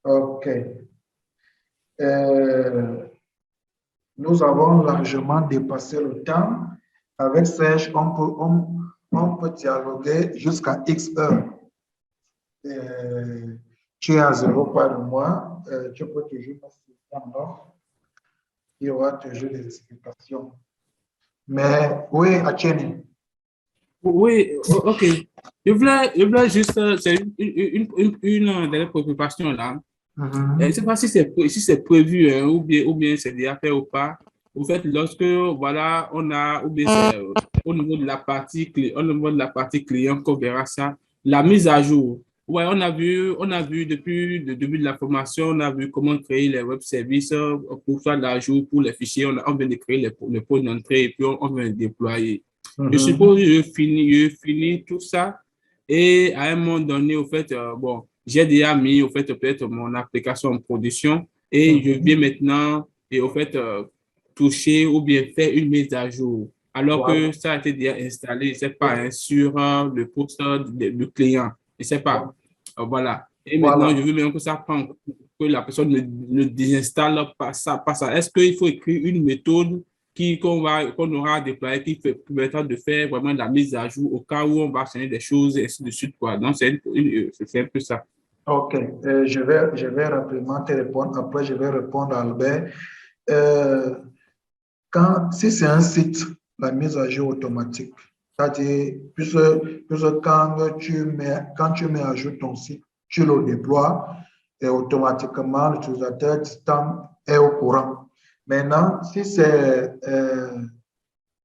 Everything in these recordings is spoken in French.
OK. Nous avons largement dépassé le temps. Avec Serge, on peut dialoguer jusqu'à X heures. Tu es à 0 de moi. Tu peux toujours me suivre. Il y aura toujours des explications. Mais oui, Acheni. Oui, ok. Je voulais juste, c'est une dernière préoccupation là. Je ne sais pas si c'est prévu hein, ou bien c'est déjà fait ou pas. Au fait, lorsque voilà, on a, ou bien c'est au niveau de la partie au niveau de la partie client qu'on verra ça, la mise à jour. Ouais, on a vu depuis le début de la formation, on a vu comment créer les web services pour faire l'ajout pour les fichiers. On vient de créer le point d'entrée et puis on vient de déployer. Je suppose que je finis tout ça et à un moment donné, au fait, bon, j'ai déjà mis au fait peut-être mon application en production et je viens maintenant et au fait toucher ou bien faire une mise à jour. Alors Voilà. que ça a été déjà installé, je ne sais pas, hein, sur le poste du client. Je ne sais pas. Voilà. Et maintenant, je Voilà. veux même que ça prend, que la personne ne désinstalle pas ça, pas ça. Est-ce qu'il faut écrire une méthode qu'on aura déployée qui permettra de faire vraiment la mise à jour au cas où on va changer des choses et ainsi de suite, quoi. Donc, c'est un peu ça. OK. Je vais rapidement te répondre. Après, je vais répondre à Albert. Euh, si c'est un site, la mise à jour automatique, c'est-à-dire, puisque quand tu mets à jour ton site, tu le déploies et automatiquement l'utilisateur distant est au courant. Maintenant, si c'est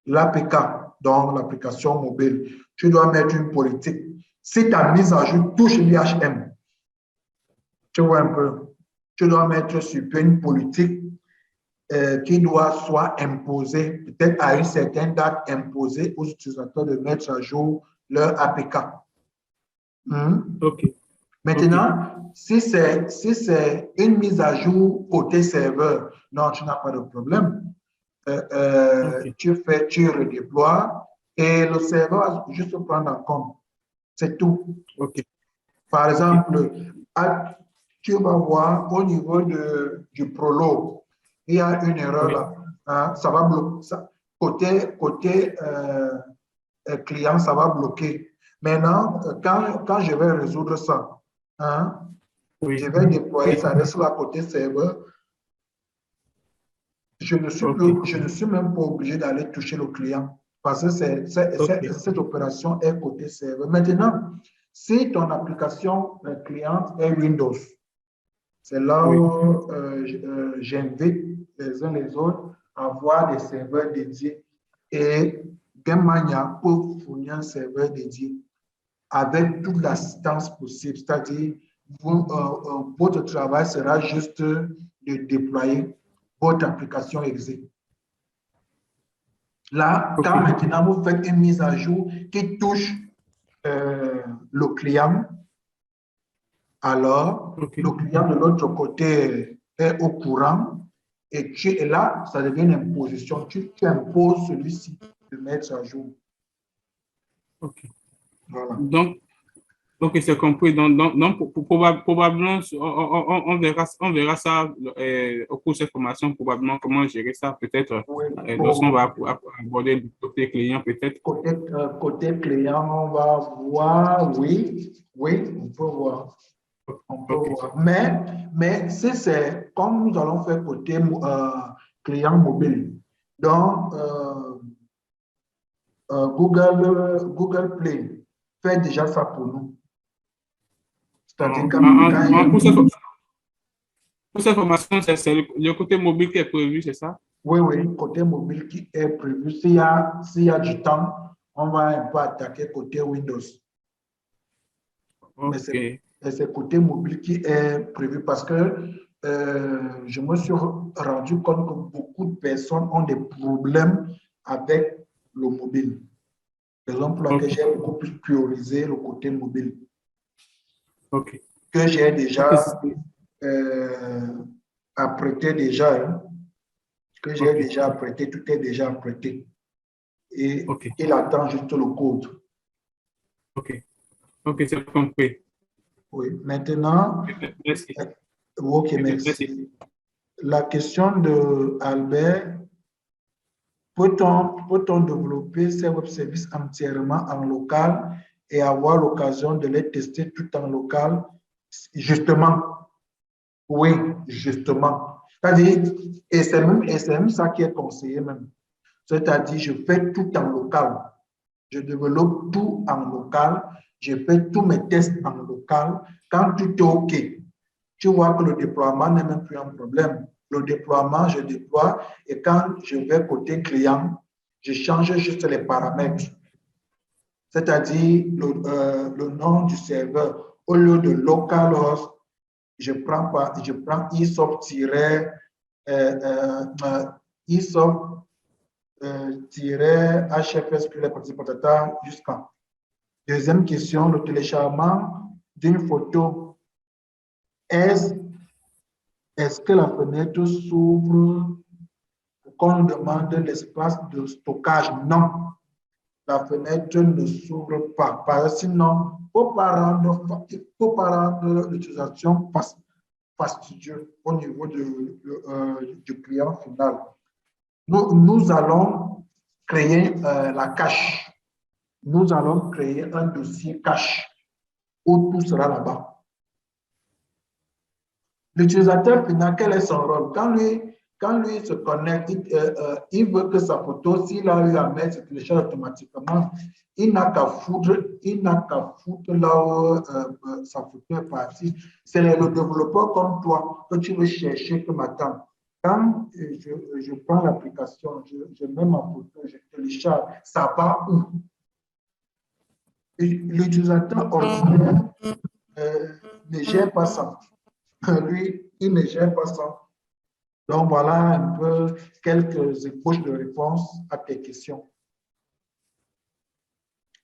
l'APK, donc l'application mobile, tu dois mettre une politique. Si ta mise à jour touche l'IHM, tu vois un peu, tu dois mettre sur une politique qui doit soit imposer, peut-être à une certaine date, imposer aux utilisateurs de mettre à jour leur APK. OK. OK. Maintenant, si c'est une mise à jour côté serveur, non, tu n'as pas de problème. OK. Tu redéploies et le serveur va juste prendre en compte. C'est tout. OK. Par OK. exemple, tu vas voir au niveau du prologue, il y a une erreur Oui. là. Hein, ça va bloquer. Côté client, ça va bloquer. Maintenant, quand je vais résoudre ça, hein, je Oui. vais déployer Oui. ça reste là côté serveur. OK. Je ne suis même pas obligé d'aller toucher le client parce que OK. cette opération est côté serveur. Maintenant, si ton application cliente est Windows, c'est là Oui. où j'invite les uns les autres à avoir des serveurs dédiés et Gemmania peut fournir un serveur dédié avec toute l'assistance possible, c'est-à-dire votre travail sera juste de déployer votre application exé. Là, quand OK. maintenant vous faites une mise à jour qui touche le client, alors OK. le client de l'autre côté est au courant et là, ça devient une imposition. Tu imposes celui-ci de mettre à jour. OK. Voilà. Donc, OK, c'est compris. Donc, probablement, on verra ça au cours de cette formation, probablement comment gérer ça, peut-être Oui, lorsqu'on va aborder le côté client, peut-être. côté client, on va voir, oui, on peut voir. On peut OK. voir. Mais si c'est comme nous allons faire côté client mobile, donc Google Play fait déjà ça pour nous. C'est-à-dire quand il y a Pour cette formation, c'est le côté mobile qui est prévu, c'est ça? oui, côté mobile qui est prévu. S'il y a du temps, on va un peu attaquer côté Windows. Mais OK. c'est côté mobile qui est prévu parce que je me suis rendu compte que beaucoup de personnes ont des problèmes avec le mobile. Raison pour laquelle OK. j'ai beaucoup plus priorisé le côté mobile. OK. Que j'ai OK. déjà apprêté déjà. Hein, que j'ai OK. déjà apprêté, tout est déjà apprêté. Et OK. il attend juste le code. OK. OK, c'est compris. Oui. Maintenant, Merci. Ok, merci. La question de Albert, peut-on développer ces web services entièrement en local et avoir l'occasion de les tester tout en local? Justement, oui, justement. C'est-à-dire, et c'est même ça qui est conseillé même. C'est-à-dire, je fais tout en local. Je développe tout en local. Je fais tous mes tests en local. Quand tout est OK, tu vois que le déploiement n'est même plus un problème. Le déploiement, je déploie et quand je vais côté client, je change juste les paramètres. C'est-à-dire le nom du serveur. Au lieu de localhost, je prends ISOP-HFS pour les participateurs jusqu'à. Deuxième question, le téléchargement d'une photo. Est-ce que la fenêtre s'ouvre quand on demande l'espace de stockage? Non, la fenêtre ne s'ouvre pas. Sinon, il ne faut pas rendre l'utilisation fastidieuse au niveau du client final. Nous allons créer la cache. Nous allons créer un dossier cache où tout sera là-bas. L'utilisateur final, quel est son rôle? Quand lui se connecte, il veut que sa photo, s'il a eu à mettre, se télécharge automatiquement. Il n'a qu'à foutre là où sa photo est partie. C'est le développeur comme toi que tu veux chercher que m'attend. Quand je prends l'application, je mets ma photo, je télécharge, ça va où? L'utilisateur ordinaire ne gère pas ça. Lui, il ne gère pas ça. Donc, voilà un peu quelques ébauches de réponse à tes questions.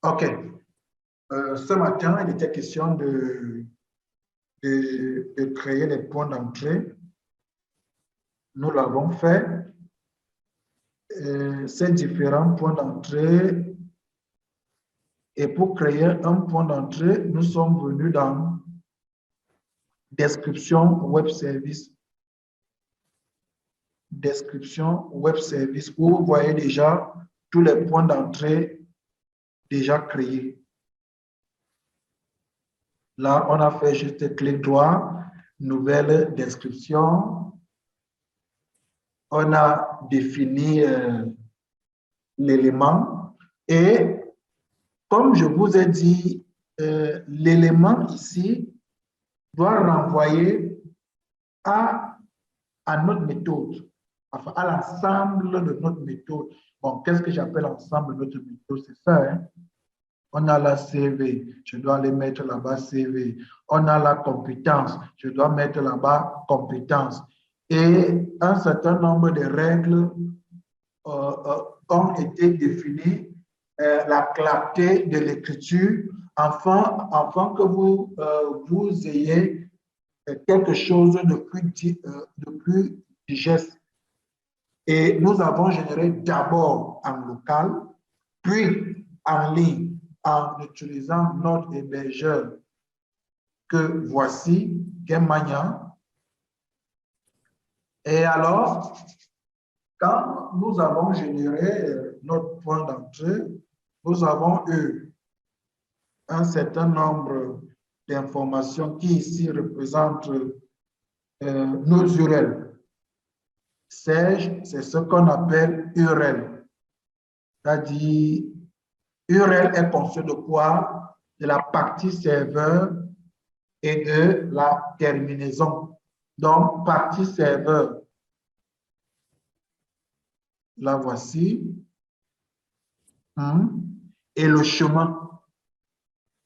OK. Ce matin, il était question de créer les points d'entrée. Nous l'avons fait. Ces différents points d'entrée. Et pour créer un point d'entrée, nous sommes venus dans description web service. Description web service où vous voyez déjà tous les points d'entrée déjà créés. Là, on a fait juste clic droit, nouvelle description. On a défini l'élément et comme je vous ai dit, l'élément ici doit renvoyer à notre méthode, enfin à l'ensemble de notre méthode. Bon, qu'est-ce que j'appelle ensemble de notre méthode? C'est ça, hein? On a la CV, je dois aller mettre là-bas CV. On a la compétence, je dois mettre là-bas compétence. Et un certain nombre de règles ont été définies, la clarté de l'écriture, afin que vous ayez quelque chose de plus digeste. Et nous avons généré d'abord en local, puis en ligne, en utilisant notre hébergeur que voici, Gemania. Et alors, quand nous avons généré notre point d'entrée, nous avons eu un certain nombre d'informations qui ici représentent nos URL. C'est ce qu'on appelle URL. C'est-à-dire, URL est conçu de quoi? De la partie serveur et de la terminaison. Donc, partie serveur, la voici. Et le chemin.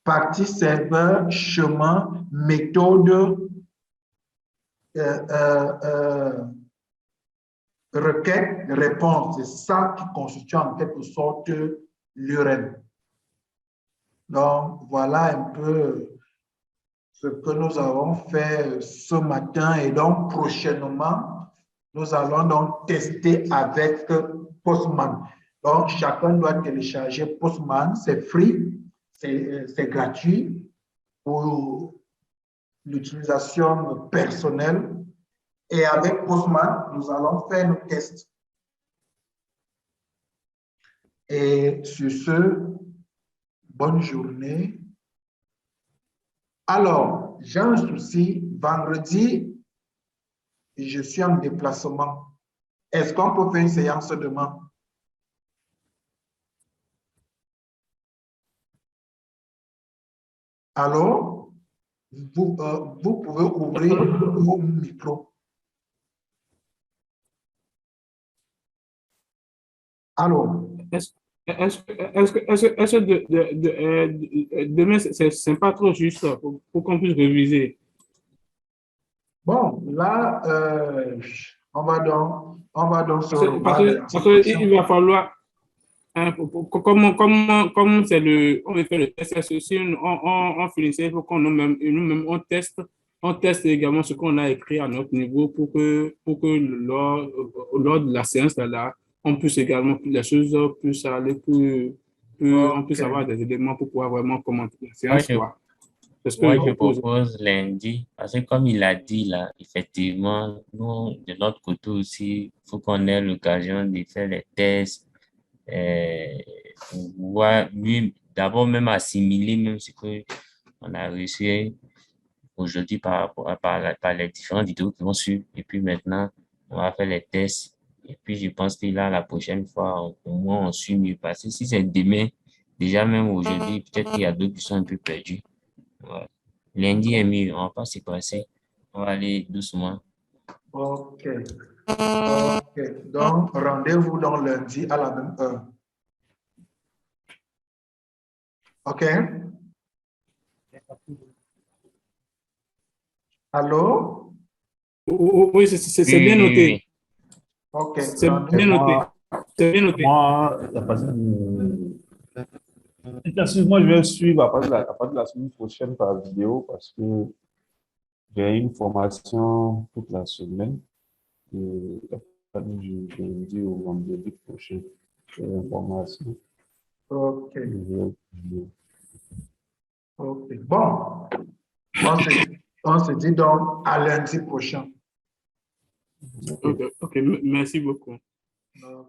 Partie serveur, chemin, méthode, requête, réponse. C'est ça qui constitue en quelque sorte l'URL. Donc, voilà un peu ce que nous avons fait ce matin. Et donc, prochainement, nous allons donc tester avec Postman. Donc, chacun doit télécharger Postman. C'est free, c'est gratuit pour l'utilisation personnelle. Et avec Postman, nous allons faire nos tests. Et sur ce, bonne journée. Alors, j'ai un souci. Vendredi, je suis en déplacement. Est-ce qu'on peut faire une séance demain? Allô? Vous pouvez ouvrir vos micros. Allô? Est-ce que demain, c'est pas trop juste pour qu'on puisse réviser? Bon, là, on va donc se revoir lundi Parce prochain. qu'il va falloir, hein, comme c'est on veut faire le test, si on finissait, il faut qu'on nous-mêmes, on teste également ce qu'on a écrit à notre niveau pour que lors de la séance, là, on puisse également, les choses puissent aller, on puisse Ok. avoir des éléments pour pouvoir vraiment commenter la Moi, séance, quoi. C'est ce que moi, je je propose. propose lundi, parce que comme il a dit là, effectivement, nous, de notre côté aussi, il faut qu'on ait l'occasion de faire les tests, pour pouvoir, lui, d'abord même assimiler même ce qu'on a réussi aujourd'hui par rapport par les différentes vidéos qui vont suivre. Et puis maintenant, on va faire les tests. Et puis, je pense que là, la prochaine fois, au moins, on suit mieux. Parce que si c'est demain, déjà même aujourd'hui, peut-être qu'il y a d'autres qui sont un peu perdus. Ouais. Lundi est mieux, on va pas se passer. On va aller doucement. Ok. Ok. Donc, rendez-vous donc lundi à la même heure. OK? Allô? Oui, c'est Oui, bien oui, oui, noté. oui. OK. C'est Rendez-vous. bien noté. C'est bien noté. Moi, à partir moi, je vais suivre à partir de la semaine prochaine par vidéo parce que j'ai une formation toute la semaine. Et à partir du lundi au vendredi prochain, j'ai une formation. OK. Je- OK. Bon. On se dit donc à lundi prochain. Ok, merci beaucoup. OK.